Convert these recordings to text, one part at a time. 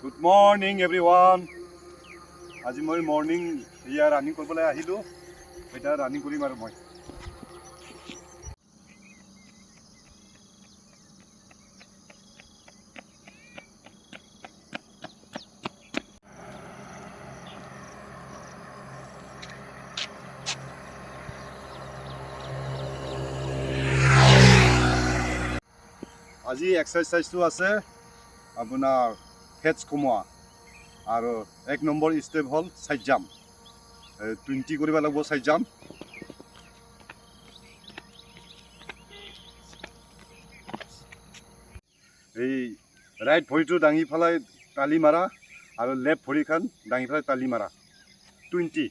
Good morning everyone. আজি মই morning ইয়া ৰানিং কৰিবলৈ আহিলোঁ। এটা ৰানিং কৰিম আৰু মই আজি এক্সাৰচাইজটো আছে আপোনাৰ ফেটছ কমোৱা আৰু এক নম্বৰ ষ্টেপ হ'ল চাইড জাম্প 20 কৰিব লাগিব চাইড জাম্প। এই ৰাইট ভৰিটো দাঙি পেলাই তালি মাৰা আৰু লেফ্ট ভৰিখন দাঙি পেলাই তালি মাৰা 20।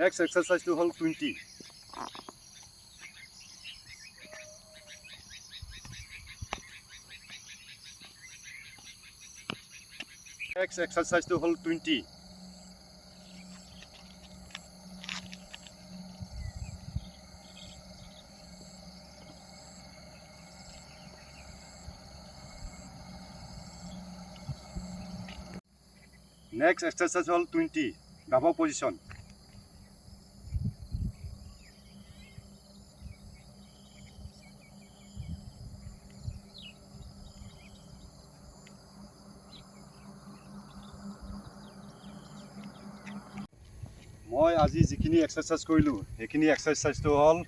নেক্সট এক্সাৰচাইজটো হ'ল 20। Next exercise to hold 20. Next exercise hold 20. Double position. মই আজি যিখিনি এক্সাৰচাইজ কৰিলোঁ সেইখিনি এক্সাৰচাইজটো হ'ল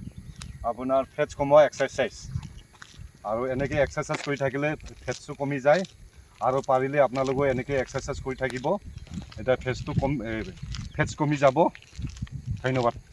আপোনাৰ ফেটছ কমোৱা এক্সাৰচাইজ আৰু এনেকৈ এক্সাৰচাইজ কৰি থাকিলে ফেটছটো কমি যায় আৰু পাৰিলে আপোনালোকে এনেকৈ এক্সাৰচাইজ কৰি থাকিব, এতিয়া ফেটছ কমি যাব। ধন্যবাদ।